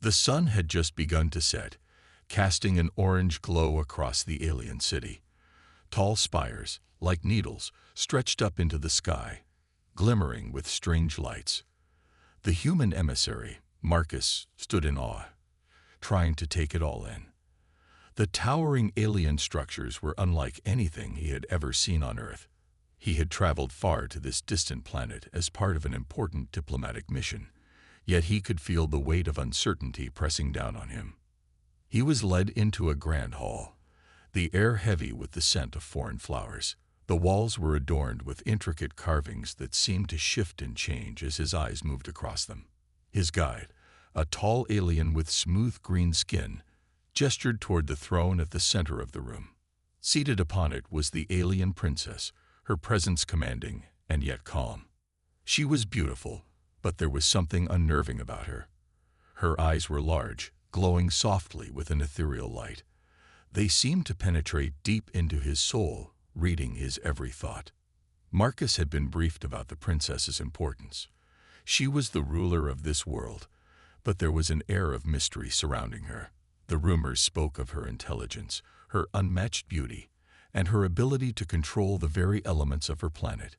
The sun had just begun to set, casting an orange glow across the alien city. Tall spires, like needles, stretched up into the sky, glimmering with strange lights. The human emissary, Marcus, stood in awe, trying to take it all in. The towering alien structures were unlike anything he had ever seen on Earth. He had traveled far to this distant planet as part of an important diplomatic mission, yet he could feel the weight of uncertainty pressing down on him. He was led into a grand hall, the air heavy with the scent of foreign flowers. The walls were adorned with intricate carvings that seemed to shift and change as his eyes moved across them. His guide, a tall alien with smooth green skin, gestured toward the throne at the center of the room. Seated upon it was the alien princess, her presence commanding and yet calm. She was beautiful, but there was something unnerving about her. Her eyes were large, glowing softly with an ethereal light. They seemed to penetrate deep into his soul, reading his every thought. Marcus had been briefed about the princess's importance. She was the ruler of this world, but there was an air of mystery surrounding her. The rumors spoke of her intelligence, her unmatched beauty, and her ability to control the very elements of her planet.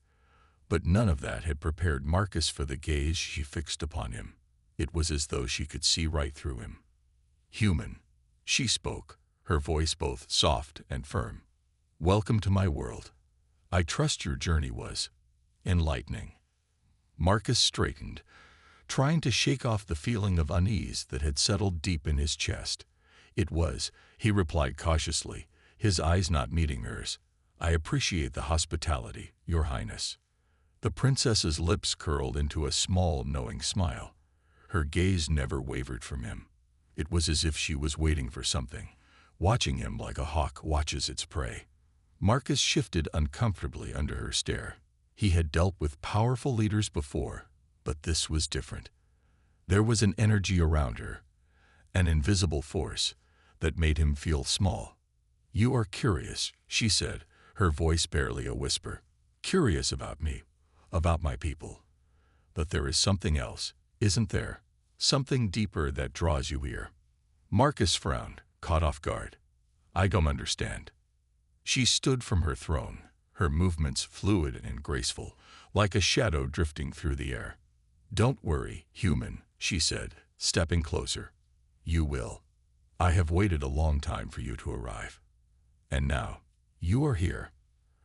But none of that had prepared Marcus for the gaze she fixed upon him. It was as though she could see right through him. "Human," she spoke, her voice both soft and firm. "Welcome to my world. I trust your journey was enlightening." Marcus straightened, trying to shake off the feeling of unease that had settled deep in his chest. "It was," he replied cautiously, his eyes not meeting hers. "I appreciate the hospitality, Your Highness." The princess's lips curled into a small, knowing smile. Her gaze never wavered from him. It was as if she was waiting for something, watching him like a hawk watches its prey. Marcus shifted uncomfortably under her stare. He had dealt with powerful leaders before, but this was different. There was an energy around her, an invisible force, that made him feel small. "You are curious," she said, her voice barely a whisper. "Curious about me, about my people. But there is something else, isn't there? Something deeper that draws you here." Marcus frowned, caught off guard. "I don't understand." She stood from her throne, her movements fluid and graceful, like a shadow drifting through the air. "Don't worry, human," she said, stepping closer. "You will. I have waited a long time for you to arrive. And now, you are here."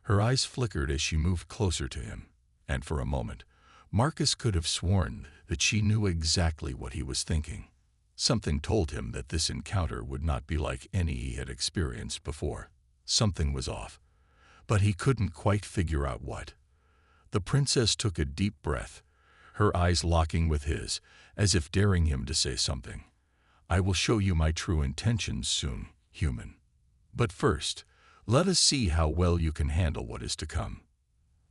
Her eyes flickered as she moved closer to him, and for a moment, Marcus could have sworn that she knew exactly what he was thinking. Something told him that this encounter would not be like any he had experienced before. Something was off, but he couldn't quite figure out what. The princess took a deep breath, her eyes locking with his, as if daring him to say something. "I will show you my true intentions soon, human. But first, let us see how well you can handle what is to come."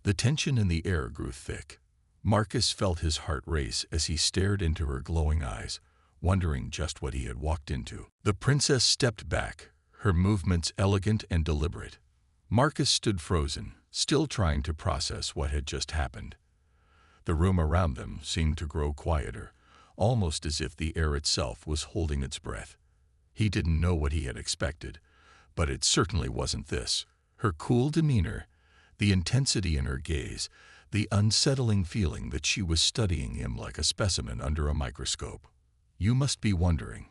The tension in the air grew thick. Marcus felt his heart race as he stared into her glowing eyes, wondering just what he had walked into. The princess stepped back, her movements elegant and deliberate. Marcus stood frozen, still trying to process what had just happened. The room around them seemed to grow quieter, almost as if the air itself was holding its breath. He didn't know what he had expected, but it certainly wasn't this. Her cool demeanor, the intensity in her gaze, the unsettling feeling that she was studying him like a specimen under a microscope. "You must be wondering."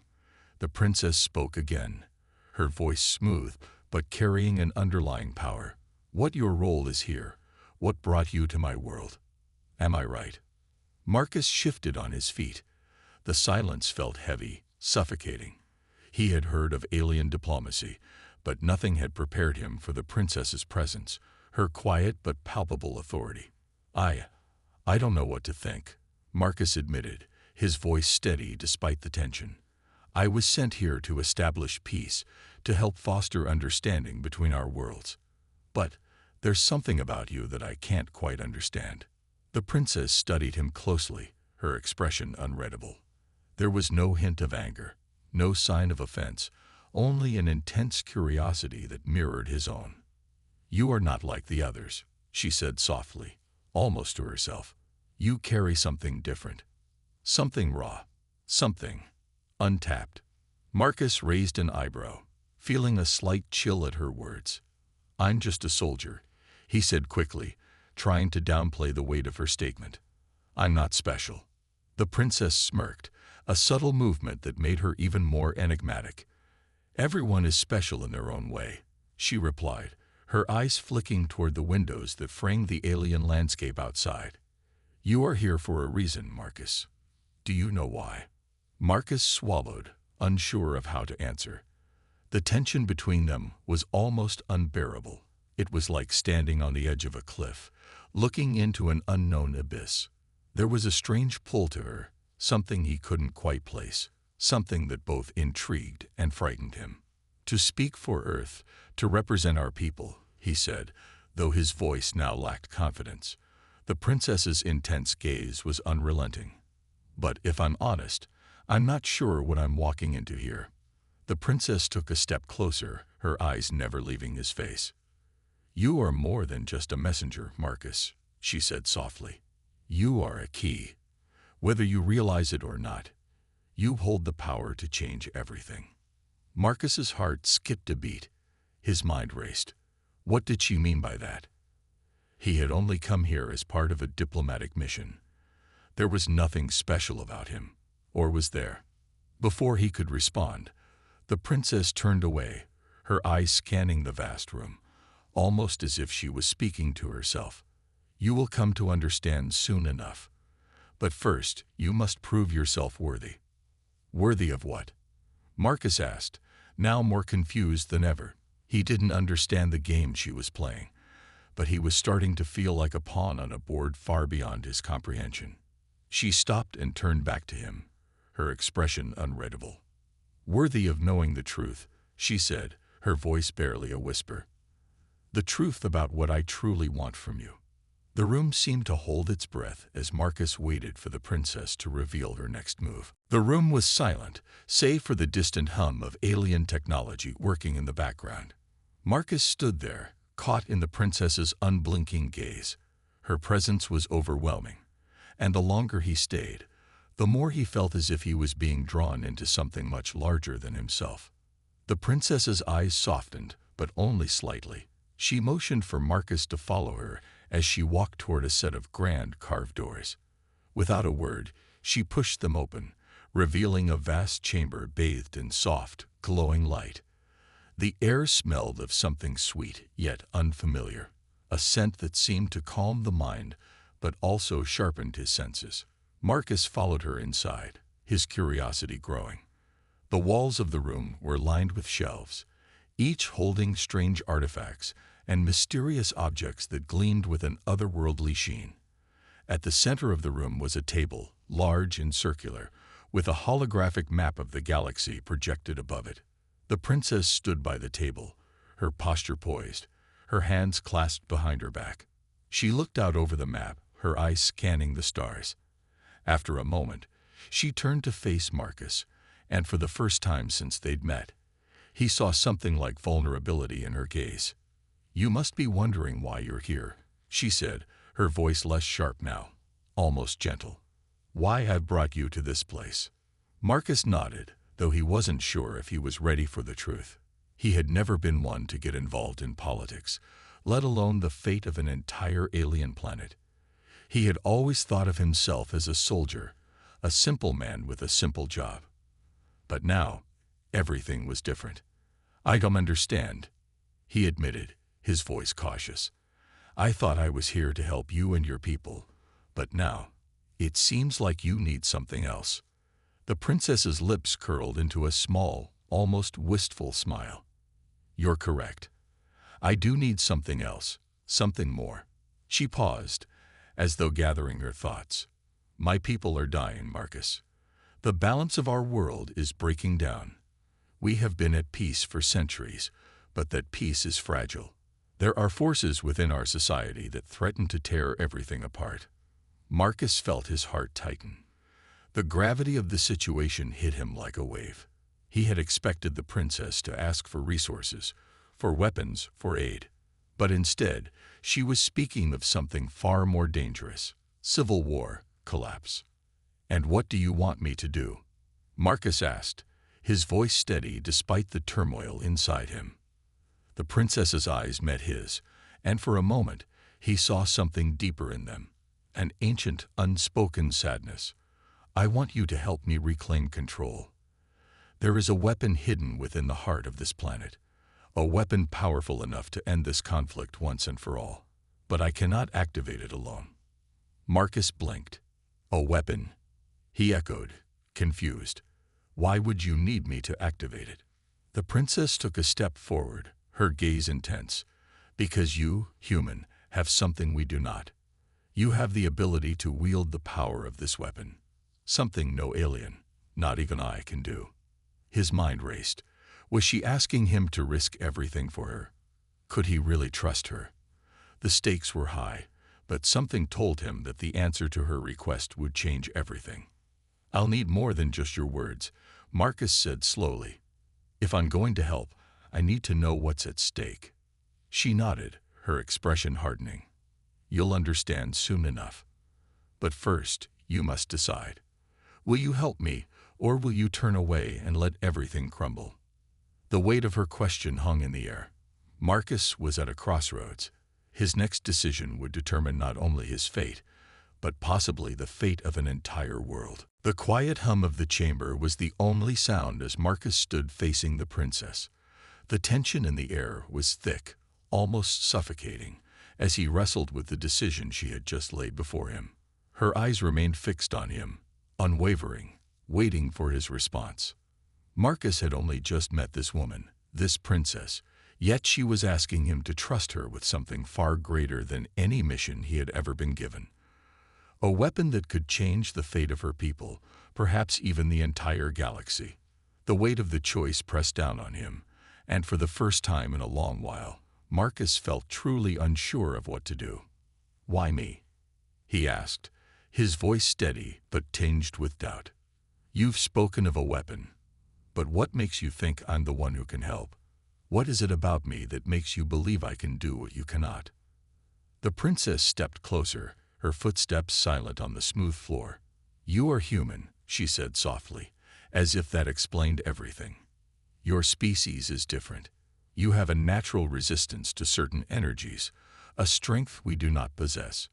The princess spoke again, her voice smooth but carrying an underlying power. "What your role is here, what brought you to my world. Am I right?" Marcus shifted on his feet. The silence felt heavy, suffocating. He had heard of alien diplomacy, but nothing had prepared him for the princess's presence, her quiet but palpable authority. I don't know what to think," Marcus admitted, his voice steady despite the tension. "I was sent here to establish peace, to help foster understanding between our worlds. But there's something about you that I can't quite understand." The princess studied him closely, her expression unreadable. There was no hint of anger, no sign of offense, only an intense curiosity that mirrored his own. "You are not like the others," she said softly, almost to herself. "You carry something different. Something raw. Something Untapped. Marcus raised an eyebrow, feeling a slight chill at her words. I'm just a soldier, he said quickly, trying to downplay the weight of her statement. I'm not special. The princess smirked, a subtle movement that made her even more enigmatic. Everyone is special in their own way, she replied, her eyes flicking toward the windows that framed the alien landscape outside. You are here for a reason, Marcus. Do you know why? Marcus swallowed, unsure of how to answer. The tension between them was almost unbearable. It was like standing on the edge of a cliff, looking into an unknown abyss. There was a strange pull to her, something he couldn't quite place, something that both intrigued and frightened him. To speak for Earth, to represent our people, he said, though his voice now lacked confidence. The princess's intense gaze was unrelenting. But if I'm honest, I'm not sure what I'm walking into here. The princess took a step closer, her eyes never leaving his face. You are more than just a messenger, Marcus, she said softly. You are a key. Whether you realize it or not, you hold the power to change everything. Marcus's heart skipped a beat. His mind raced. What did she mean by that? He had only come here as part of a diplomatic mission. There was nothing special about him, or was there? Before he could respond, the princess turned away, her eyes scanning the vast room, almost as if she was speaking to herself. You will come to understand soon enough. But first, you must prove yourself worthy. Worthy of what? Marcus asked, now more confused than ever. He didn't understand the game she was playing, but he was starting to feel like a pawn on a board far beyond his comprehension. She stopped and turned back to him, her expression unreadable. Worthy of knowing the truth, she said, her voice barely a whisper. The truth about what I truly want from you. The room seemed to hold its breath as Marcus waited for the princess to reveal her next move. The room was silent, save for the distant hum of alien technology working in the background. Marcus stood there, caught in the princess's unblinking gaze. Her presence was overwhelming, and the longer he stayed, the more he felt as if he was being drawn into something much larger than himself. The princess's eyes softened, but only slightly. She motioned for Marcus to follow her as she walked toward a set of grand carved doors. Without a word, she pushed them open, revealing a vast chamber bathed in soft, glowing light. The air smelled of something sweet yet unfamiliar, a scent that seemed to calm the mind but also sharpened his senses. Marcus followed her inside, his curiosity growing. The walls of the room were lined with shelves, each holding strange artifacts and mysterious objects that gleamed with an otherworldly sheen. At the center of the room was a table, large and circular, with a holographic map of the galaxy projected above it. The princess stood by the table, her posture poised, her hands clasped behind her back. She looked out over the map, her eyes scanning the stars. After a moment, she turned to face Marcus, and for the first time since they'd met, he saw something like vulnerability in her gaze. You must be wondering why you're here, she said, her voice less sharp now, almost gentle. Why I've brought you to this place. Marcus nodded, though he wasn't sure if he was ready for the truth. He had never been one to get involved in politics, let alone the fate of an entire alien planet. He had always thought of himself as a soldier, a simple man with a simple job. But now, everything was different. I don't understand, he admitted, his voice cautious. I thought I was here to help you and your people, but now, it seems like you need something else. The princess's lips curled into a small, almost wistful smile. You're correct. I do need something else, something more. She paused, as though gathering her thoughts. My people are dying, Marcus. The balance of our world is breaking down. We have been at peace for centuries, but that peace is fragile. There are forces within our society that threaten to tear everything apart. Marcus felt his heart tighten. The gravity of the situation hit him like a wave. He had expected the princess to ask for resources, for weapons, for aid. But instead, she was speaking of something far more dangerous: civil war, collapse. And what do you want me to do? Marcus asked, his voice steady despite the turmoil inside him. The princess's eyes met his, and for a moment he saw something deeper in them, an ancient, unspoken sadness. I want you to help me reclaim control. There is a weapon hidden within the heart of this planet, a weapon powerful enough to end this conflict once and for all. But I cannot activate it alone. Marcus blinked. A weapon? He echoed, confused. Why would you need me to activate it? The princess took a step forward, her gaze intense. Because you, human, have something we do not. You have the ability to wield the power of this weapon. Something no alien, not even I, can do. His mind raced. Was she asking him to risk everything for her? Could he really trust her? The stakes were high, but something told him that the answer to her request would change everything. I'll need more than just your words, Marcus said slowly. If I'm going to help, I need to know what's at stake. She nodded, her expression hardening. You'll understand soon enough. But first, you must decide. Will you help me, or will you turn away and let everything crumble? The weight of her question hung in the air. Marcus was at a crossroads. His next decision would determine not only his fate, but possibly the fate of an entire world. The quiet hum of the chamber was the only sound as Marcus stood facing the princess. The tension in the air was thick, almost suffocating, as he wrestled with the decision she had just laid before him. Her eyes remained fixed on him, unwavering, waiting for his response. Marcus had only just met this woman, this princess, yet she was asking him to trust her with something far greater than any mission he had ever been given. A weapon that could change the fate of her people, perhaps even the entire galaxy. The weight of the choice pressed down on him, and for the first time in a long while, Marcus felt truly unsure of what to do. Why me? He asked, his voice steady but tinged with doubt. You've spoken of a weapon, but what makes you think I'm the one who can help? What is it about me that makes you believe I can do what you cannot? The princess stepped closer, her footsteps silent on the smooth floor. You are human, she said softly, as if that explained everything. Your species is different. You have a natural resistance to certain energies, a strength we do not possess.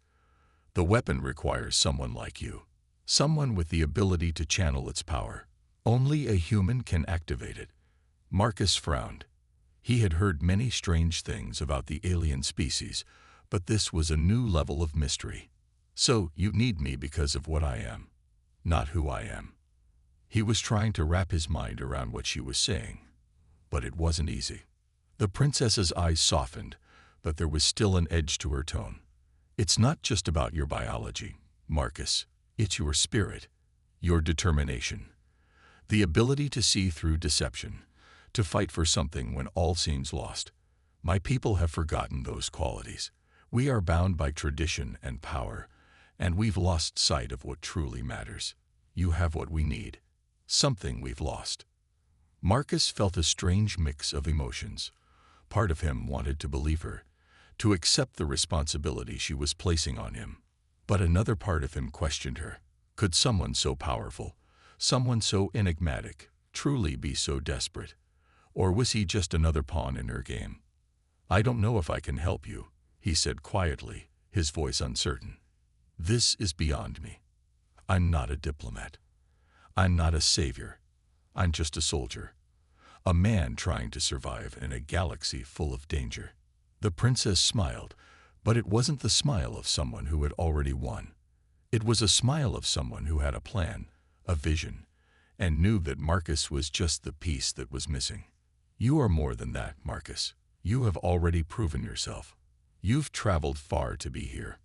The weapon requires someone like you, someone with the ability to channel its power. Only a human can activate it. Marcus frowned. He had heard many strange things about the alien species, but this was a new level of mystery. So you need me because of what I am, not who I am. He was trying to wrap his mind around what she was saying, but it wasn't easy. The princess's eyes softened, but there was still an edge to her tone. It's not just about your biology, Marcus. It's your spirit, your determination. The ability to see through deception, to fight for something when all seems lost. My people have forgotten those qualities. We are bound by tradition and power, and we've lost sight of what truly matters. You have what we need, something we've lost. Marcus felt a strange mix of emotions. Part of him wanted to believe her, to accept the responsibility she was placing on him. But another part of him questioned her. Could someone so powerful, someone so enigmatic, truly be so desperate? Or was he just another pawn in her game? I don't know if I can help you, he said quietly, his voice uncertain. This is beyond me. I'm not a diplomat. I'm not a savior. I'm just a soldier. A man trying to survive in a galaxy full of danger. The princess smiled, but it wasn't the smile of someone who had already won. It was a smile of someone who had a plan, a vision, and knew that Marcus was just the piece that was missing. You are more than that, Marcus. You have already proven yourself. You've traveled far to be here.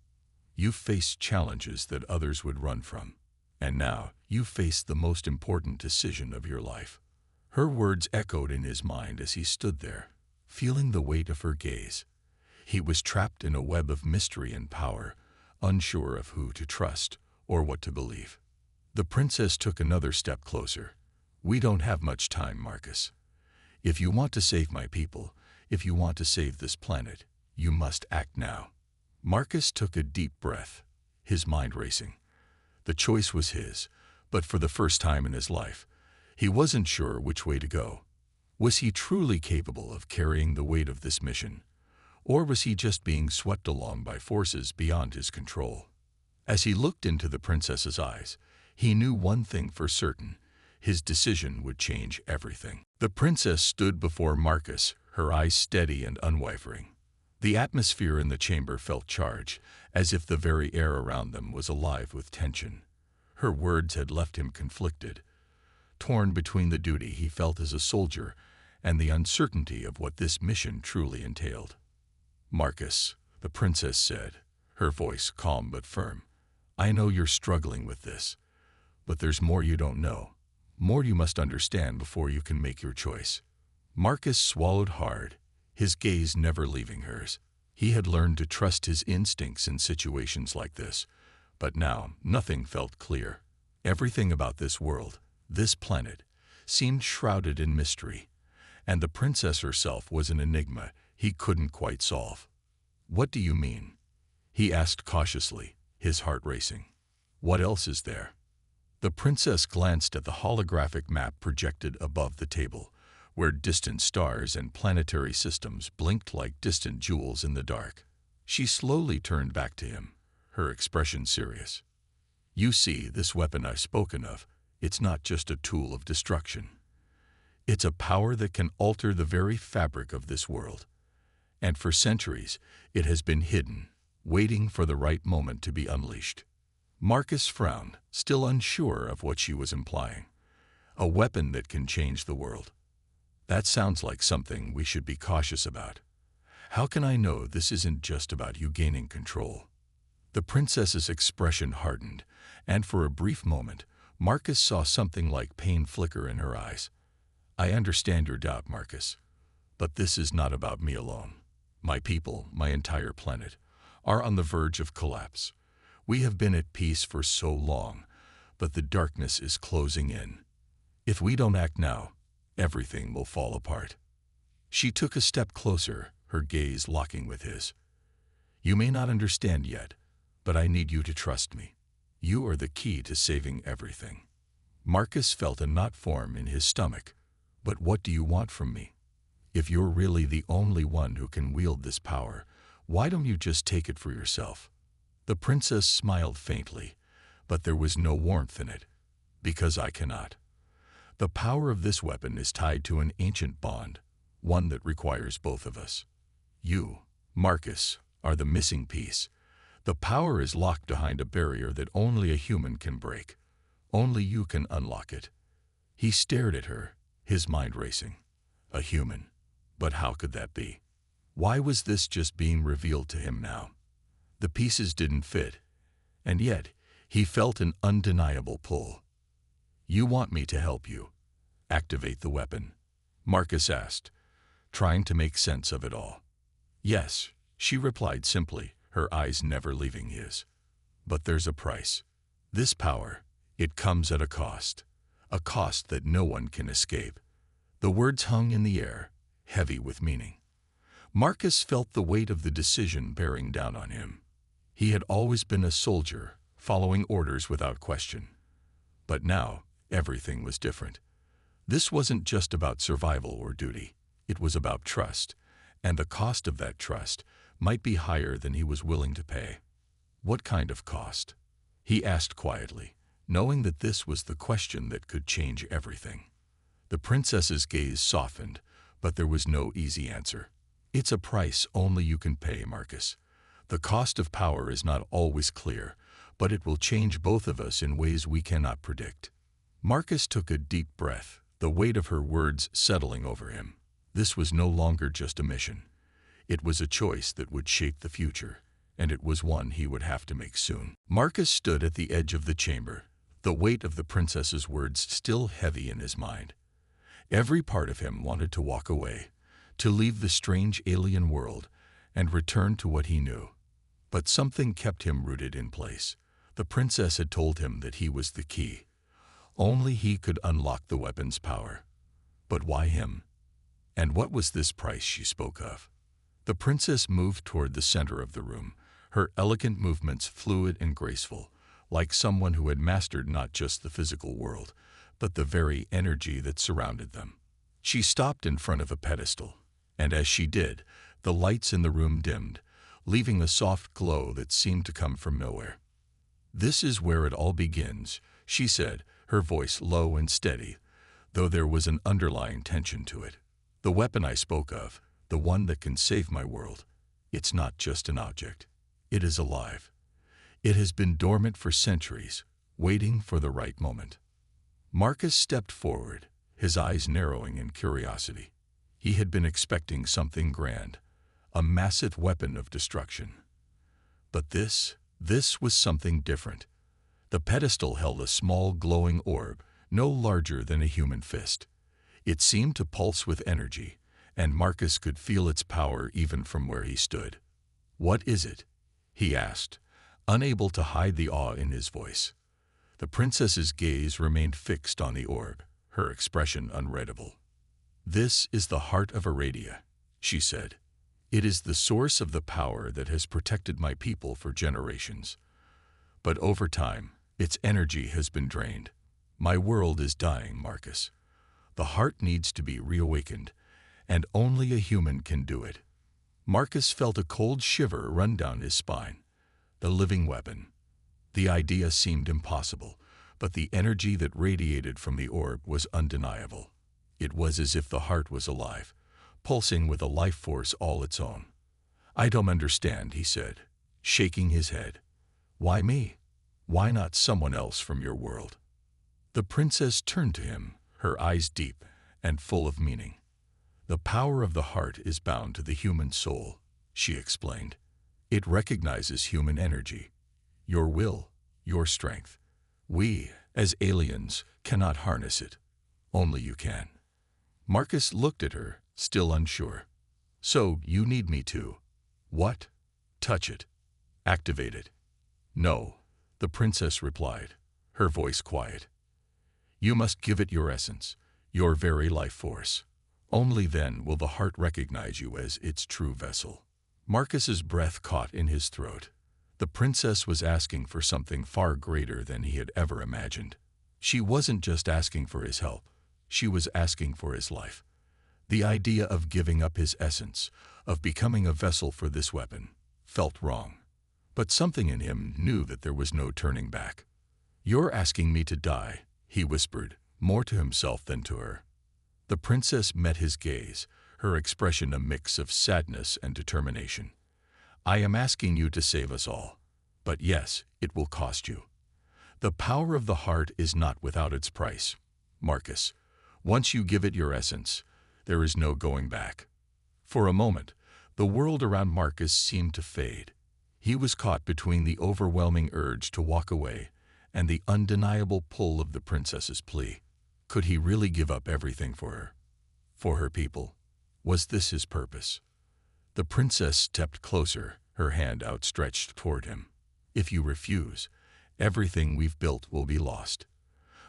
You've faced challenges that others would run from. And now you face the most important decision of your life. Her words echoed in his mind as he stood there, feeling the weight of her gaze. He was trapped in a web of mystery and power, unsure of who to trust or what to believe. The princess took another step closer. We don't have much time, Marcus. If you want to save my people, if you want to save this planet, you must act now. Marcus took a deep breath, his mind racing. The choice was his, but for the first time in his life, He wasn't sure which way to go. Was he truly capable of carrying the weight of this mission, or was he just being swept along by forces beyond his control? As he looked into the princess's eyes, he knew one thing for certain: his decision would change everything. The princess stood before Marcus, her eyes steady and unwavering. The atmosphere in the chamber felt charged, as if the very air around them was alive with tension. Her words had left him conflicted, torn between the duty he felt as a soldier and the uncertainty of what this mission truly entailed. "Marcus," the princess said, her voice calm but firm, "I know you're struggling with this, but there's more you don't know, more you must understand before you can make your choice." Marcus swallowed hard, his gaze never leaving hers. He had learned to trust his instincts in situations like this, but now nothing felt clear. Everything about this world, this planet, seemed shrouded in mystery, and the princess herself was an enigma he couldn't quite solve. "What do you mean?" he asked cautiously, his heart racing. "What else is there?" The princess glanced at the holographic map projected above the table, where distant stars and planetary systems blinked like distant jewels in the dark. She slowly turned back to him, her expression serious. "You see, this weapon I've spoken of, it's not just a tool of destruction. It's a power that can alter the very fabric of this world. And for centuries, it has been hidden, waiting for the right moment to be unleashed." Marcus frowned, still unsure of what she was implying. "A weapon that can change the world. That sounds like something we should be cautious about. How can I know this isn't just about you gaining control?" The princess's expression hardened, and for a brief moment, Marcus saw something like pain flicker in her eyes. "I understand your doubt, Marcus, but this is not about me alone. My people, my entire planet, are on the verge of collapse. We have been at peace for so long, but the darkness is closing in. If we don't act now, everything will fall apart." She took a step closer, her gaze locking with his. "You may not understand yet, but I need you to trust me. You are the key to saving everything." Marcus felt a knot form in his stomach. "But what do you want from me? If you're really the only one who can wield this power, why don't you just take it for yourself?" The princess smiled faintly, but there was no warmth in it. "Because I cannot. The power of this weapon is tied to an ancient bond, one that requires both of us. You, Marcus, are the missing piece. The power is locked behind a barrier that only a human can break. Only you can unlock it." He stared at her, his mind racing. A human. But how could that be? Why was this just being revealed to him now? The pieces didn't fit, and yet he felt an undeniable pull. "You want me to help you activate the weapon?" Marcus asked, trying to make sense of it all. "Yes," she replied simply, her eyes never leaving his. "But there's a price. This power, it comes at a cost that no one can escape." The words hung in the air, heavy with meaning. Marcus felt the weight of the decision bearing down on him. He had always been a soldier, following orders without question. But now, everything was different. This wasn't just about survival or duty. It was about trust, and the cost of that trust might be higher than he was willing to pay. "What kind of cost?" he asked quietly, knowing that this was the question that could change everything. The princess's gaze softened, but there was no easy answer. "It's a price only you can pay, Marcus. The cost of power is not always clear, but it will change both of us in ways we cannot predict." Marcus took a deep breath, the weight of her words settling over him. This was no longer just a mission. It was a choice that would shape the future, and it was one he would have to make soon. Marcus stood at the edge of the chamber, the weight of the princess's words still heavy in his mind. Every part of him wanted to walk away, to leave the strange alien world and return to what he knew. But something kept him rooted in place. The princess had told him that he was the key. Only he could unlock the weapon's power. But why him? And what was this price she spoke of? The princess moved toward the center of the room, her elegant movements fluid and graceful, like someone who had mastered not just the physical world, but the very energy that surrounded them. She stopped in front of a pedestal, and as she did, the lights in the room dimmed, leaving a soft glow that seemed to come from nowhere. "This is where it all begins," she said, her voice low and steady, though there was an underlying tension to it. "The weapon I spoke of, the one that can save my world, it's not just an object. It is alive. It has been dormant for centuries, waiting for the right moment." Marcus stepped forward, his eyes narrowing in curiosity. He had been expecting something grand, a massive weapon of destruction. But this was something different. The pedestal held a small glowing orb, no larger than a human fist. It seemed to pulse with energy, and Marcus could feel its power even from where he stood. "What is it?" he asked, unable to hide the awe in his voice. The princess's gaze remained fixed on the orb, her expression unreadable. "This is the heart of Aradia," she said. "It is the source of the power that has protected my people for generations. But over time, its energy has been drained. My world is dying, Marcus. The heart needs to be reawakened, and only a human can do it." Marcus felt a cold shiver run down his spine. The living weapon. The idea seemed impossible, but the energy that radiated from the orb was undeniable. It was as if the heart was alive, pulsing with a life force all its own. "I don't understand," he said, shaking his head. "Why me? Why not someone else from your world?" The princess turned to him, her eyes deep and full of meaning. "The power of the heart is bound to the human soul," she explained. "It recognizes human energy, your will, your strength. We, as aliens, cannot harness it. Only you can." Marcus looked at her, still unsure. "So you need me to, what? Touch it? Activate it?" "No," the princess replied, her voice quiet. "You must give it your essence, your very life force. Only then will the heart recognize you as its true vessel." Marcus's breath caught in his throat. The princess was asking for something far greater than he had ever imagined. She wasn't just asking for his help, she was asking for his life. The idea of giving up his essence, of becoming a vessel for this weapon, felt wrong. But something in him knew that there was no turning back. "You're asking me to die," he whispered, more to himself than to her. The princess met his gaze, her expression a mix of sadness and determination. "I am asking you to save us all. But yes, it will cost you. The power of the heart is not without its price, Marcus. Once you give it your essence, there is no going back." For a moment, the world around Marcus seemed to fade. He was caught between the overwhelming urge to walk away and the undeniable pull of the princess's plea. Could he really give up everything for her? For her people? Was this his purpose? The princess stepped closer, her hand outstretched toward him. "If you refuse, everything we've built will be lost.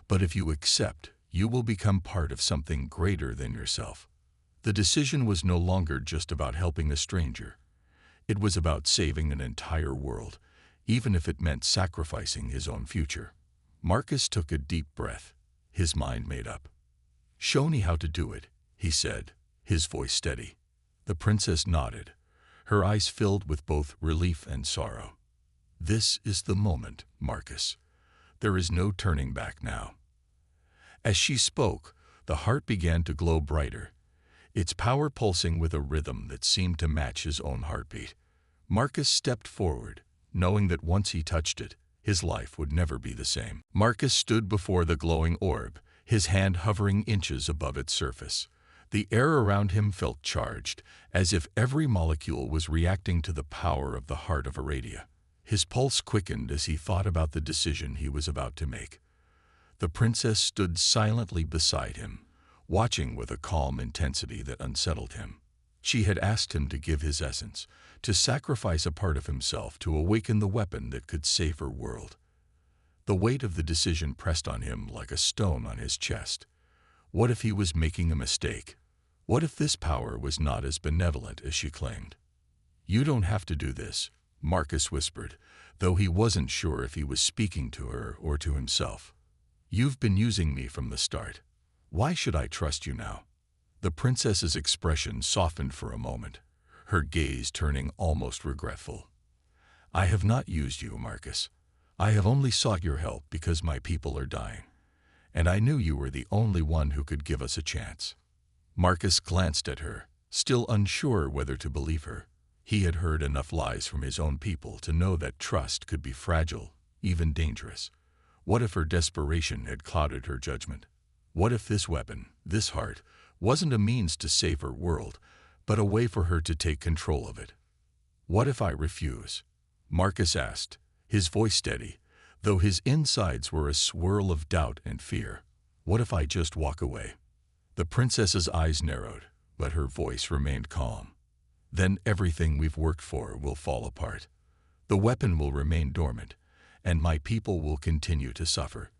But if you accept, you will become part of something greater than yourself." The decision was no longer just about helping a stranger. It was about saving an entire world, even if it meant sacrificing his own future. Marcus took a deep breath, his mind made up. "Show me how to do it," he said, his voice steady. The princess nodded, her eyes filled with both relief and sorrow. "This is the moment, Marcus. There is no turning back now." As she spoke, the heart began to glow brighter, its power pulsing with a rhythm that seemed to match his own heartbeat. Marcus stepped forward, knowing that once he touched it, his life would never be the same. Marcus stood before the glowing orb, his hand hovering inches above its surface. The air around him felt charged, as if every molecule was reacting to the power of the heart of Aradia. His pulse quickened as he thought about the decision he was about to make. The princess stood silently beside him, watching with a calm intensity that unsettled him. She had asked him to give his essence, to sacrifice a part of himself to awaken the weapon that could save her world. The weight of the decision pressed on him like a stone on his chest. What if he was making a mistake? What if this power was not as benevolent as she claimed? "You don't have to do this," Marcus whispered, though he wasn't sure if he was speaking to her or to himself. You've been using me from the start. Why should I trust you now? The princess's expression softened for a moment, her gaze turning almost regretful. I have not used you, Marcus. I have only sought your help because my people are dying, and I knew you were the only one who could give us a chance. Marcus glanced at her, still unsure whether to believe her. He had heard enough lies from his own people to know that trust could be fragile, even dangerous. What if her desperation had clouded her judgment? What if this weapon, this heart, wasn't a means to save her world, but a way for her to take control of it? What if I refuse? Marcus asked, his voice steady, though his insides were a swirl of doubt and fear. What if I just walk away? The princess's eyes narrowed, but her voice remained calm. Then everything we've worked for will fall apart. The weapon will remain dormant, and my people will continue to suffer.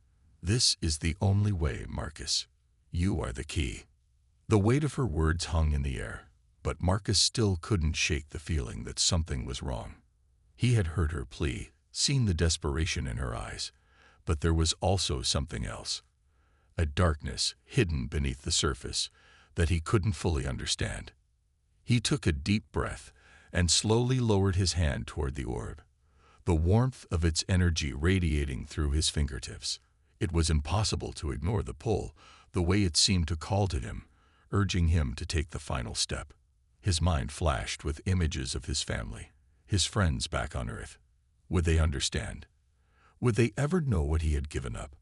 This is the only way, Marcus. You are the key. The weight of her words hung in the air, but Marcus still couldn't shake the feeling that something was wrong. He had heard her plea, seen the desperation in her eyes, but there was also something else. A darkness hidden beneath the surface that he couldn't fully understand. He took a deep breath and slowly lowered his hand toward the orb, the warmth of its energy radiating through his fingertips. It was impossible to ignore the pull, the way it seemed to call to him, urging him to take the final step. His mind flashed with images of his family, his friends back on Earth. Would they understand? Would they ever know what he had given up?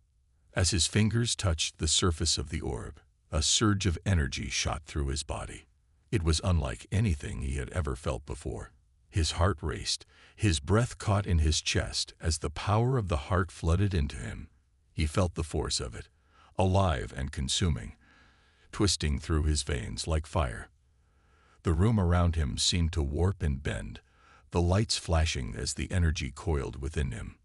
As his fingers touched the surface of the orb, a surge of energy shot through his body. It was unlike anything he had ever felt before. His heart raced, his breath caught in his chest as the power of the heart flooded into him. He felt the force of it, alive and consuming, twisting through his veins like fire. The room around him seemed to warp and bend, the lights flashing as the energy coiled within him.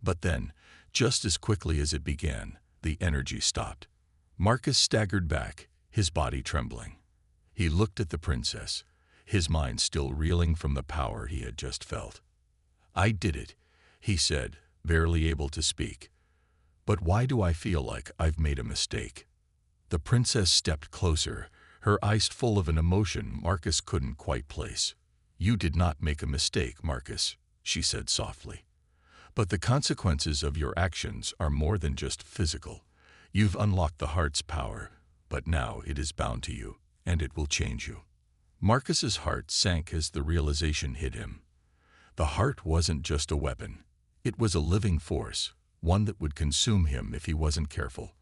But then, just as quickly as it began, the energy stopped. Marcus staggered back, his body trembling. He looked at the princess, his mind still reeling from the power he had just felt. I did it, he said, barely able to speak. But why do I feel like I've made a mistake? The princess stepped closer, her eyes full of an emotion Marcus couldn't quite place. You did not make a mistake, Marcus, she said softly. But the consequences of your actions are more than just physical. You've unlocked the heart's power, but now it is bound to you, and it will change you. Marcus's heart sank as the realization hit him. The heart wasn't just a weapon. It was a living force, one that would consume him if he wasn't careful.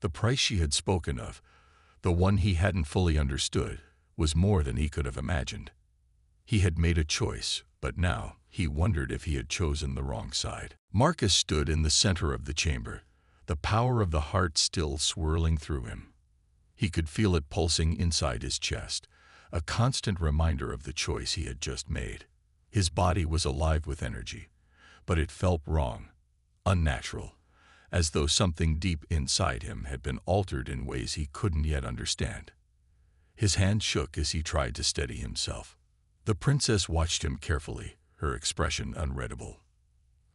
The price she had spoken of, the one he hadn't fully understood, was more than he could have imagined. He had made a choice, but now he wondered if he had chosen the wrong side. Marcus stood in the center of the chamber, the power of the heart still swirling through him. He could feel it pulsing inside his chest, a constant reminder of the choice he had just made. His body was alive with energy, but it felt wrong, unnatural, as though something deep inside him had been altered in ways he couldn't yet understand. His hand shook as he tried to steady himself. The princess watched him carefully, her expression unreadable.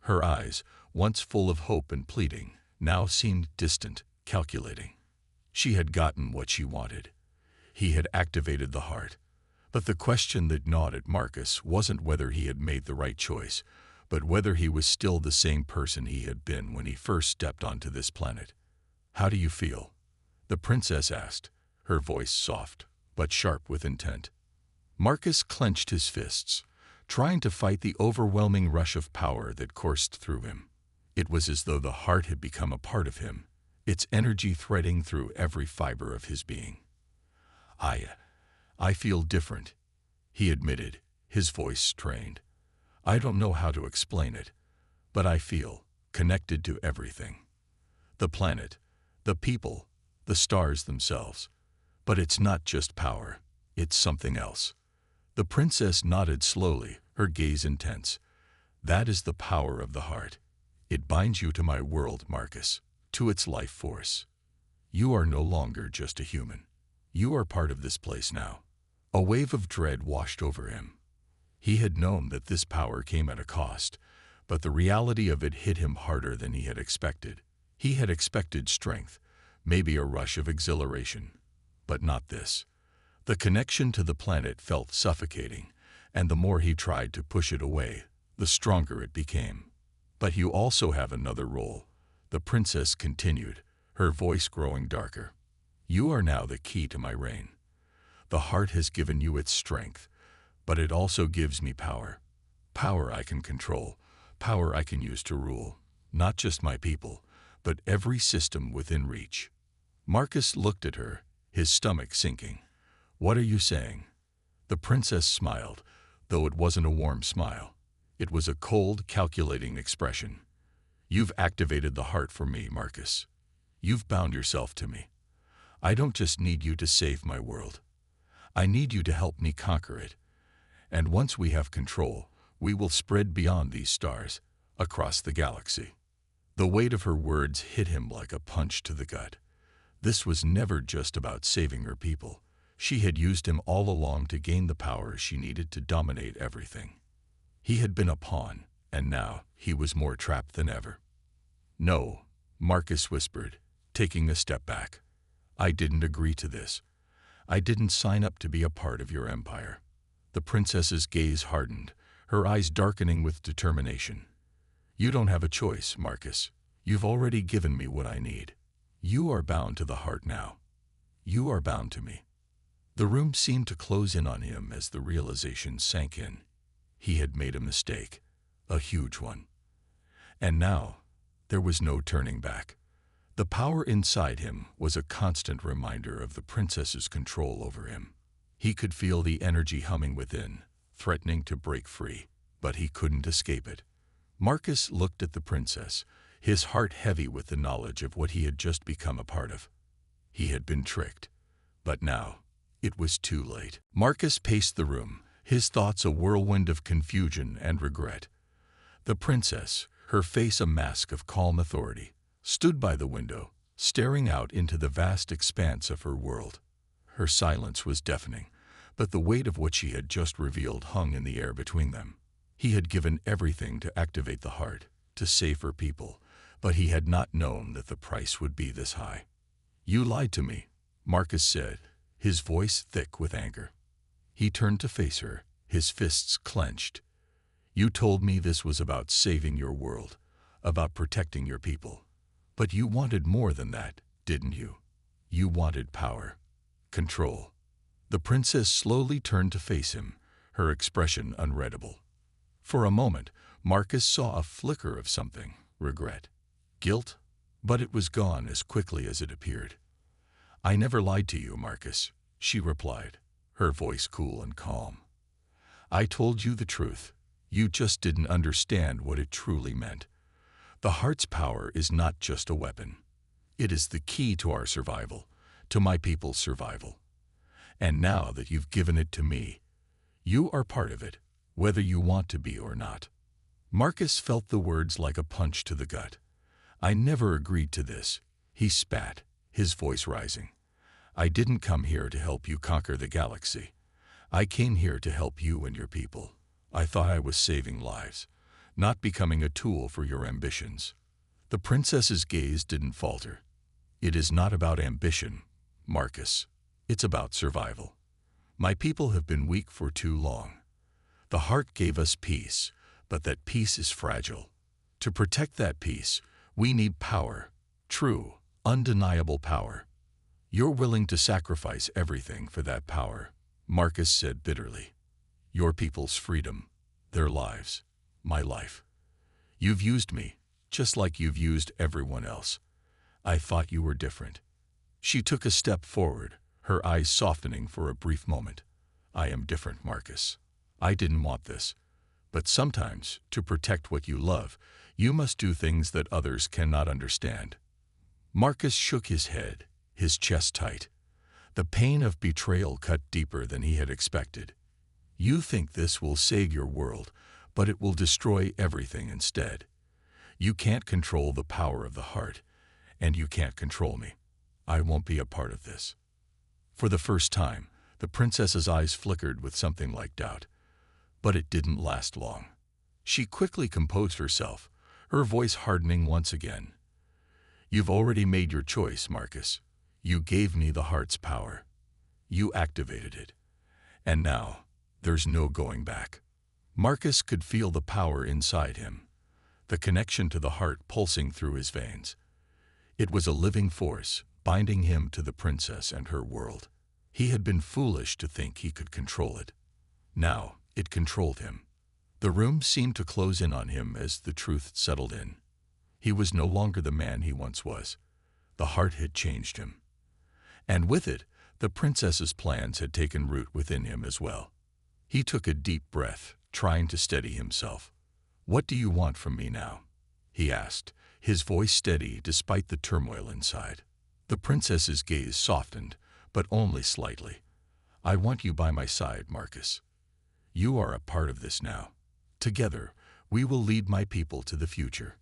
Her eyes, once full of hope and pleading, now seemed distant, calculating. She had gotten what she wanted. He had activated the heart. But the question that gnawed at Marcus wasn't whether he had made the right choice, but whether he was still the same person he had been when he first stepped onto this planet. How do you feel? The princess asked, her voice soft, but sharp with intent. Marcus clenched his fists, trying to fight the overwhelming rush of power that coursed through him. It was as though the heart had become a part of him, its energy threading through every fiber of his being. I feel different, he admitted, his voice strained. I don't know how to explain it, but I feel connected to everything. The planet, the people, the stars themselves. But it's not just power, it's something else. The princess nodded slowly, her gaze intense. That is the power of the heart. It binds you to my world, Marcus, to its life force. You are no longer just a human. You are part of this place now. A wave of dread washed over him. He had known that this power came at a cost, but the reality of it hit him harder than he had expected. He had expected strength, maybe a rush of exhilaration, but not this. The connection to the planet felt suffocating, and the more he tried to push it away, the stronger it became. "But you also have another role," the princess continued, her voice growing darker. "You are now the key to my reign. The heart has given you its strength, but it also gives me power. Power I can control, power I can use to rule, not just my people, but every system within reach." Marcus looked at her, his stomach sinking. "What are you saying?" The princess smiled, though it wasn't a warm smile. It was a cold, calculating expression. "You've activated the heart for me, Marcus. You've bound yourself to me. I don't just need you to save my world. I need you to help me conquer it. And once we have control, we will spread beyond these stars, across the galaxy." The weight of her words hit him like a punch to the gut. This was never just about saving her people. She had used him all along to gain the power she needed to dominate everything. He had been a pawn, and now he was more trapped than ever. "No," Marcus whispered, taking a step back. "I didn't agree to this. I didn't sign up to be a part of your empire." The princess's gaze hardened, her eyes darkening with determination. "You don't have a choice, Marcus. You've already given me what I need. You are bound to the heart now. You are bound to me." The room seemed to close in on him as the realization sank in. He had made a mistake, a huge one. And now, there was no turning back. The power inside him was a constant reminder of the princess's control over him. He could feel the energy humming within, threatening to break free, but he couldn't escape it. Marcus looked at the princess, his heart heavy with the knowledge of what he had just become a part of. He had been tricked, but now it was too late. Marcus paced the room, his thoughts a whirlwind of confusion and regret. The princess, her face a mask of calm authority, stood by the window, staring out into the vast expanse of her world. Her silence was deafening, but the weight of what she had just revealed hung in the air between them. He had given everything to activate the heart, to save her people, but he had not known that the price would be this high. "You lied to me," Marcus said, his voice thick with anger. He turned to face her, his fists clenched. "You told me this was about saving your world, about protecting your people. But you wanted more than that, didn't you? You wanted power, control." The princess slowly turned to face him, her expression unreadable. For a moment, Marcus saw a flicker of something, regret, guilt, but it was gone as quickly as it appeared. "I never lied to you, Marcus," she replied, her voice cool and calm. "I told you the truth. You just didn't understand what it truly meant. The heart's power is not just a weapon. It is the key to our survival, to my people's survival. And now that you've given it to me, you are part of it, whether you want to be or not." Marcus felt the words like a punch to the gut. "I never agreed to this," he spat, his voice rising. "I didn't come here to help you conquer the galaxy. I came here to help you and your people. I thought I was saving lives, not becoming a tool for your ambitions." The princess's gaze didn't falter. "It is not about ambition, Marcus. It's about survival. My people have been weak for too long. The heart gave us peace, but that peace is fragile. To protect that peace, we need power, true, undeniable power. You're willing to sacrifice everything for that power," Marcus said bitterly. "Your people's freedom, their lives, my life. You've used me, just like you've used everyone else. I thought you were different." She took a step forward, her eyes softening for a brief moment. "I am different, Marcus. I didn't want this. But sometimes, to protect what you love, you must do things that others cannot understand." Marcus shook his head, his chest tight. The pain of betrayal cut deeper than he had expected. "You think this will save your world, but it will destroy everything instead. You can't control the power of the heart, and you can't control me. I won't be a part of this." For the first time, the princess's eyes flickered with something like doubt. But it didn't last long. She quickly composed herself, her voice hardening once again. You've already made your choice, Marcus. You gave me the heart's power. You activated it. And now, there's no going back. Marcus could feel the power inside him, the connection to the heart pulsing through his veins. It was a living force, binding him to the princess and her world. He had been foolish to think he could control it. Now, it controlled him. The room seemed to close in on him as the truth settled in. He was no longer the man he once was. The heart had changed him. And with it, the princess's plans had taken root within him as well. He took a deep breath, trying to steady himself. "What do you want from me now?" he asked, his voice steady despite the turmoil inside. The princess's gaze softened, but only slightly. "I want you by my side, Marcus. You are a part of this now. Together, we will lead my people to the future.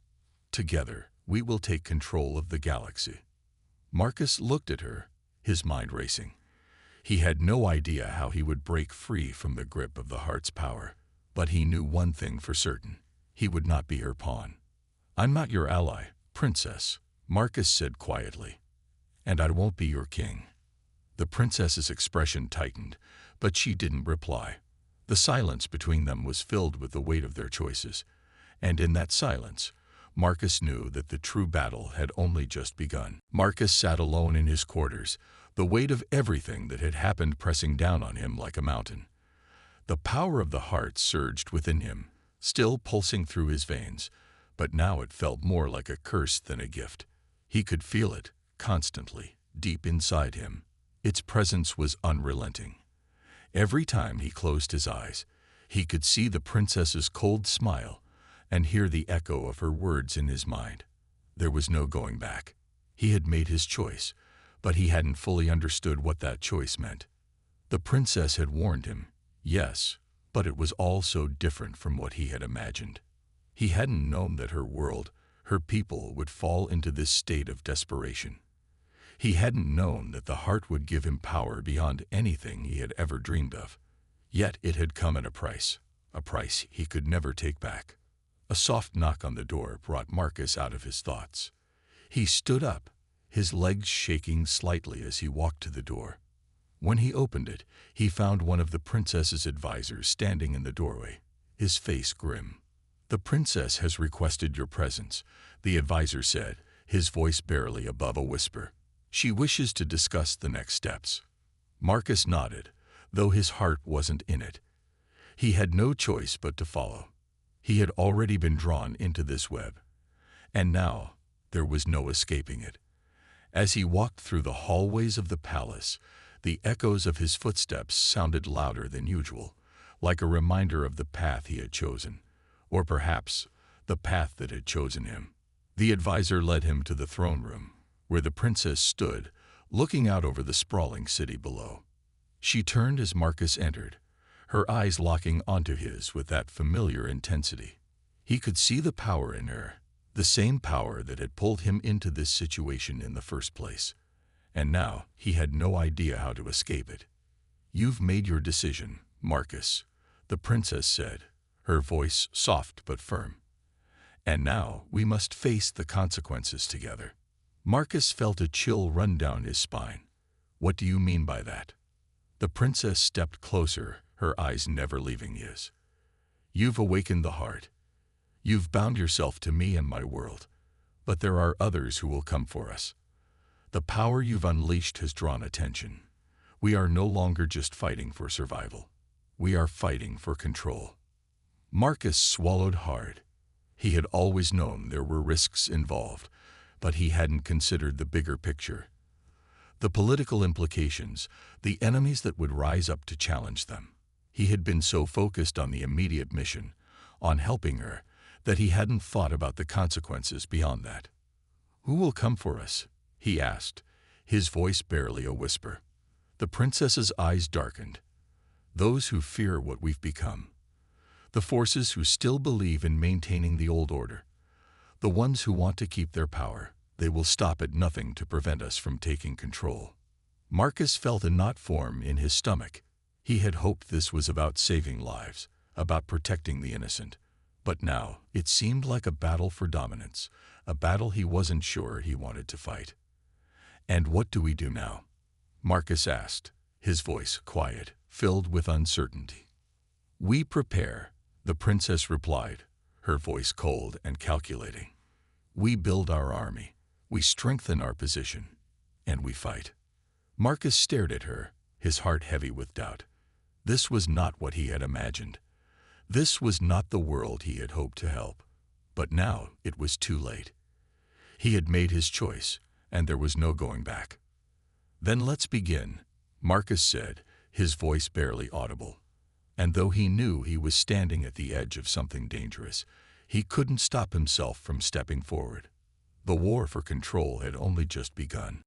Together, we will take control of the galaxy." Marcus looked at her, his mind racing. He had no idea how he would break free from the grip of the heart's power, but he knew one thing for certain. He would not be her pawn. "I'm not your ally, princess," Marcus said quietly. "And I won't be your king." The princess's expression tightened, but she didn't reply. The silence between them was filled with the weight of their choices, and in that silence, Marcus knew that the true battle had only just begun. Marcus sat alone in his quarters, the weight of everything that had happened pressing down on him like a mountain. The power of the heart surged within him, still pulsing through his veins, but now it felt more like a curse than a gift. He could feel it, constantly, deep inside him. Its presence was unrelenting. Every time he closed his eyes, he could see the princess's cold smile and hear the echo of her words in his mind. There was no going back. He had made his choice, but he hadn't fully understood what that choice meant. The princess had warned him, yes, but it was all so different from what he had imagined. He hadn't known that her world, her people, would fall into this state of desperation. He hadn't known that the heart would give him power beyond anything he had ever dreamed of. Yet it had come at a price he could never take back. A soft knock on the door brought Marcus out of his thoughts. He stood up, his legs shaking slightly as he walked to the door. When he opened it, he found one of the princess's advisors standing in the doorway, his face grim. "The princess has requested your presence," the advisor said, his voice barely above a whisper. "She wishes to discuss the next steps." Marcus nodded, though his heart wasn't in it. He had no choice but to follow. He had already been drawn into this web, and now there was no escaping it. As he walked through the hallways of the palace, the echoes of his footsteps sounded louder than usual, like a reminder of the path he had chosen, or perhaps the path that had chosen him. The advisor led him to the throne room, where the princess stood, looking out over the sprawling city below. She turned as Marcus entered, her eyes locking onto his with that familiar intensity. He could see the power in her, the same power that had pulled him into this situation in the first place. And now he had no idea how to escape it. "You've made your decision, Marcus," the princess said, her voice soft but firm. "And now we must face the consequences together." Marcus felt a chill run down his spine. "What do you mean by that?" The princess stepped closer, her eyes never leaving his. "You've awakened the heart. You've bound yourself to me and my world, but there are others who will come for us. The power you've unleashed has drawn attention. We are no longer just fighting for survival. We are fighting for control." Marcus swallowed hard. He had always known there were risks involved, but he hadn't considered the bigger picture. The political implications, the enemies that would rise up to challenge them. He had been so focused on the immediate mission, on helping her, that he hadn't thought about the consequences beyond that. "Who will come for us?" he asked, his voice barely a whisper. The princess's eyes darkened. "Those who fear what we've become. The forces who still believe in maintaining the old order. The ones who want to keep their power. They will stop at nothing to prevent us from taking control." Marcus felt a knot form in his stomach. He had hoped this was about saving lives, about protecting the innocent. But now it seemed like a battle for dominance, a battle he wasn't sure he wanted to fight. "And what do we do now?" Marcus asked, his voice quiet, filled with uncertainty. "We prepare," the princess replied, her voice cold and calculating. "We build our army, we strengthen our position, and we fight." Marcus stared at her, his heart heavy with doubt. This was not what he had imagined. This was not the world he had hoped to help. But now it was too late. He had made his choice, and there was no going back. "Then let's begin," Marcus said, his voice barely audible. And though he knew he was standing at the edge of something dangerous, he couldn't stop himself from stepping forward. The war for control had only just begun.